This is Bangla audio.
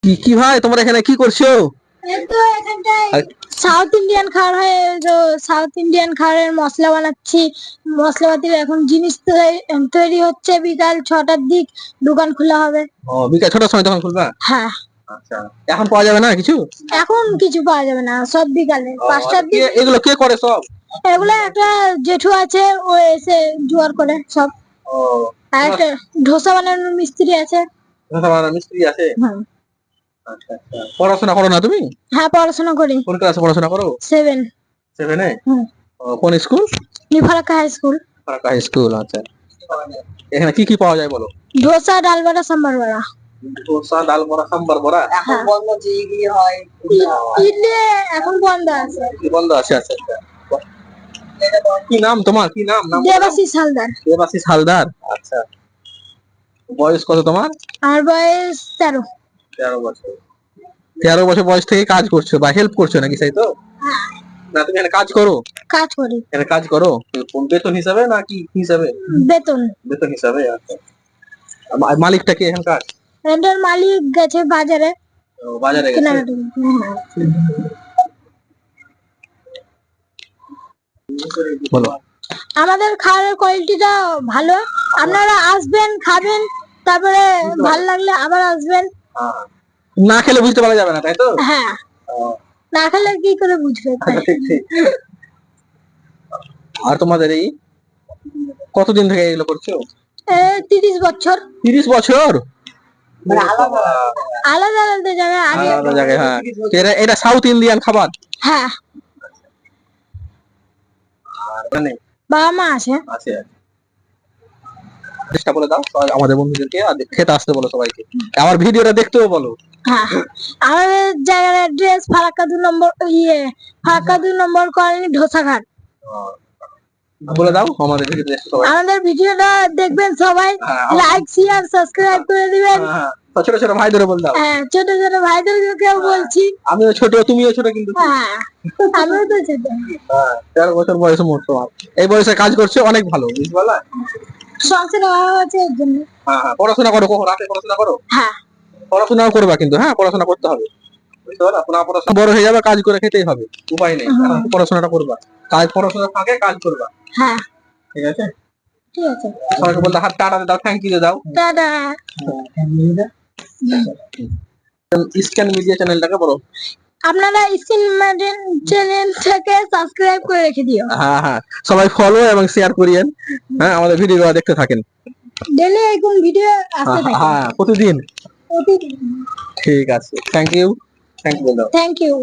কি কি ভাই তোমরা এখানে কি করছো? এই তো এখানটায় সাউথ ইন্ডিয়ান খাবার হয়, সাউথ ইন্ডিয়ান খাবারের মশলা বানাচ্ছি। মশলাপাতির এখন জিনিস তৈরি হচ্ছে। বিকাল 6টার দিক দোকান খোলা হবে। ও বিকাল 6টার সময় তখন খুলবা? হ্যাঁ, আচ্ছা, এখন পাওয়া যাবে না কিছু? এখন কিছু পাওয়া যাবে না, সব বিকালে 5টার দিক। এগুলো কে করে সব? এগুলো একটা জেঠু আছে, ও এসে জোয়ার করে সব। ও আর একটা ধোসা বানানোর মিস্ত্রি আছে। মিস্ত্রি আছে। হ্যাঁ, আচ্ছা আচ্ছা, পড়াশোনা করো না তুমি? হ্যাঁ পড়াশোনা করি। কোন ক্লাসে পড়াশোনা করো? 7। 7 এ? হুম, কোন school? New Farakka high school. Farakka high school. আচ্ছা, এখানে কি কি পাওয়া যায় বলো? ধোসা, ডাল বড়া, সাম্বার বড়া। ধোসা, ডাল বড়া, সাম্বার বড়া। এখন বন্ধ যে ইডলি হয়, ইডলি এখন বন্ধ আছে। কি বন্ধ আছে? আচ্ছা আচ্ছা। কি নাম তোমার? কি নাম? দেবাশিস হালদার। দেবাশিস হালদার। আচ্ছা, বয়স কত তোমার? আর বয়স 13। 13 বছর। 13 বছর বয়স থেকে কাজ করছো বা হেল্প করছো নাকি, তাই তো? না তুমি এখানে কাজ করো? কাজ করি। এখানে কাজ করো বেতন হিসাবে না কি হিসাবে? বেতন। বেতন হিসাবে। আচ্ছা, মালিকটা কি এখানকার? এটার মালিক গেছে বাজারে। ও, বাজারে গেছে। কেনাকাটা। বলো। আমাদের খাবারের কোয়ালিটিটা ভালো। আপনারা আসবেন, খাবেন, তারপরে ভালো লাগলে আবার আসবেন। না খেলে বুঝতে পারা যাবে না, তাই তো? হ্যাঁ, ও, না খেলে কি করে বুঝবে? আচ্ছা, ঠিক ঠিক। আর তোমাদের এই কতদিন থেকে এগুলো করছো? 30 বছর। 30 বছর? আলাদা আলাদা জায়গায় আগে। আলাদা জায়গায়, হ্যাঁ। এটা সাউথ ইন্ডিয়ান খাবার? হ্যাঁ, মানে বাবা মা আছে। আছে। চেষ্টা করে দাও আমাদের বন্ধুদেরকে, আর খেতে আসতে বলো সবাইকে। আমার ভিডিওটা দেখতেও বলো। হ্যাঁ, আমাদের জায়গার অ্যাড্রেস ফারাক্কা 2 নম্বর, ফারাক্কা 2 নম্বর কলোনি ঢোসাঘাট। বলে দাও আমাদের ভিডিও দেখতে সবাই। আমাদের ভিডিওটা দেখবেন সবাই, হ্যাঁ, লাইক শেয়ার সাবস্ক্রাইব করে দিবেন। হ্যাঁ, ছোট ছোট ভাইদের বল দাও। হ্যাঁ, ছোট ছোট ভাইদেরকেও বলছি। আমিও ছোট, তুমিও ছোট কিন্তু। হ্যাঁ, আমিও তো ছোট। হ্যাঁ, 13 বছর বয়স মোট তোমার। এই বয়সে কাজ করছো, অনেক ভালো, বুঝতে পারলা? সংসার অভাব আছে এর জন্য। হ্যাঁ হ্যাঁ, পড়াশোনা করো, কখন রাতে পড়াশোনা করো? হ্যাঁ, পড়াশোনাও করবা কিন্তু, হ্যাঁ পড়াশোনা করতে হবে, বুঝতে পারলা? পড়াশোনা বড় হয়ে যাবে, কাজ করে খেতেই হবে, উপায় নেই। এখন পড়াশোনাটা করবা, পড়াশোনার ফাঁকে কাজ করবা। হ্যাঁ, ঠিক আছে? ঠিক আছে। সবাইকে বলতে হাত টাটা দাও, থ্যাংক ইউ দাও। টাটা। স্ক্যান মিডিয়া চ্যানেলটাকে বলো। আপনারা স্ক্রিন চ্যানেল থেকে সাবস্ক্রাইব করে রেখে দিও। হ্যাঁ হ্যাঁ, সবাই ফলো এবং শেয়ার করিয়েন। হ্যাঁ, আমাদের ভিডিওগুলো দেখতে থাকেন। ডেইলি এরকম ভিডিও আসতে থাকে। হ্যাঁ, প্রতিদিন। প্রতিদিন। ঠিক আছে, থ্যাংক ইউ। থ্যাংক ইউ দাও। Thank you.